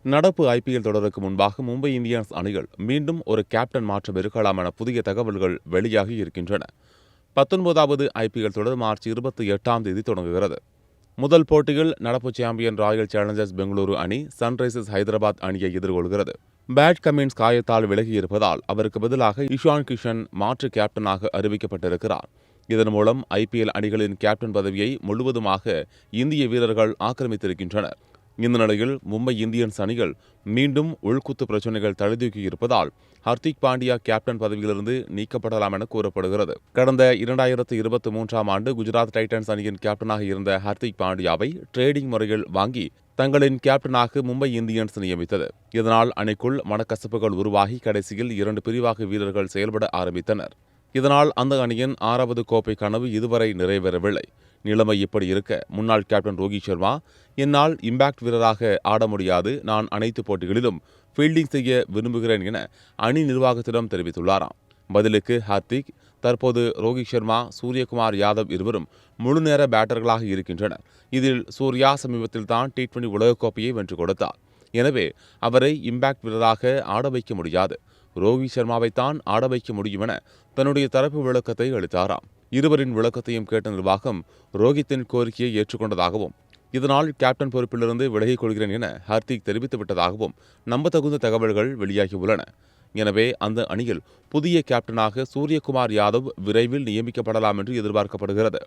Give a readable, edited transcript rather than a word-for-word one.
நடப்பு ஐபிஎல் தொடருக்கு முன்பாக மும்பை இந்தியன்ஸ் அணிகள் மீண்டும் ஒரு கேப்டன் மாற்றம் இருக்கலாம் என புதிய தகவல்கள் வெளியாகி இருக்கின்றன. 19வது ஐபிஎல் தொடர் மார்ச் 28ஆம் தேதி தொடங்குகிறது. முதல் போட்டியில் நடப்பு சாம்பியன் ராயல் சேலஞ்சர்ஸ் பெங்களூரு அணி சன்ரைசர்ஸ் ஹைதராபாத் அணியை எதிர்கொள்கிறது. பேட் கமின்ஸ் காயத்தால் விலகியிருப்பதால் அவருக்கு பதிலாக இஷான் கிஷன் மாற்று கேப்டனாக அறிவிக்கப்பட்டிருக்கிறார். இதன் மூலம் ஐபிஎல் அணிகளின் கேப்டன் பதவியை முழுவதுமாக இந்திய வீரர்கள் ஆக்கிரமித்திருக்கின்றனர். இந்த நிலையில் மும்பை இந்தியன்ஸ் அணிகள் மீண்டும் உள்குத்து பிரச்சினைகள் தழுதூக்கியிருப்பதால் ஹர்திக் பாண்டியா கேப்டன் பதவியிலிருந்து நீக்கப்படலாம் என கூறப்படுகிறது. கடந்த 2023ஆம் ஆண்டு குஜராத் டைட்டன்ஸ் அணியின் கேப்டனாக இருந்த ஹர்திக் பாண்டியாவை ட்ரேடிங் முறையில் வாங்கி தங்களின் கேப்டனாக மும்பை இந்தியன்ஸ் நியமித்தது. இதனால் அணிக்குள் மனக்கசப்புகள் உருவாகி கடைசியில் 2 பிரிவாக வீரர்கள் செயல்பட ஆரம்பித்தனர். இதனால் அந்த அணியின் 6வது கோப்பை கனவு இதுவரை நிறைவேறவில்லை. நிலைமை இப்படி இருக்க முன்னாள் கேப்டன் ரோஹித் சர்மா, என்னால் இம்பாக்ட் வீரராக ஆட முடியாது, நான் அனைத்து போட்டிகளிலும் ஃபீல்டிங் செய்ய விரும்புகிறேன் என அணி நிர்வாகத்திடம் தெரிவித்துள்ளாராம். பதிலுக்கு ஹார்திக், தற்போது ரோஹித் சர்மா, சூரியகுமார் யாதவ் இருவரும் முழுநேர பேட்டர்களாக இருக்கின்றனர். இதில் சூர்யா சமீபத்தில் தான் T20 உலகக்கோப்பையை வென்று கொடுத்தார். எனவே அவரை இம்பாக்ட் வீரராக ஆட வைக்க முடியாது, ரோஹித் சர்மாவைத்தான் ஆட வைக்க முடியும் என தன்னுடைய தரப்பு விளக்கத்தை அளித்தாராம். இருவரின் விளக்கத்தையும் கேட்ட நிர்வாகம் ரோஹித்தின் கோரிக்கையை ஏற்றுக்கொண்டதாகவும், இதனால் கேப்டன் பொறுப்பிலிருந்து விலகிக் கொள்கிறேன் என ஹார்திக் தெரிவித்துவிட்டதாகவும் நம்பத்தகுந்த தகவல்கள் வெளியாகியுள்ளன. எனவே அந்த அணியில் புதிய கேப்டனாக சூரியகுமார் யாதவ் விரைவில் நியமிக்கப்படலாம் என்று எதிர்பார்க்கப்படுகிறது.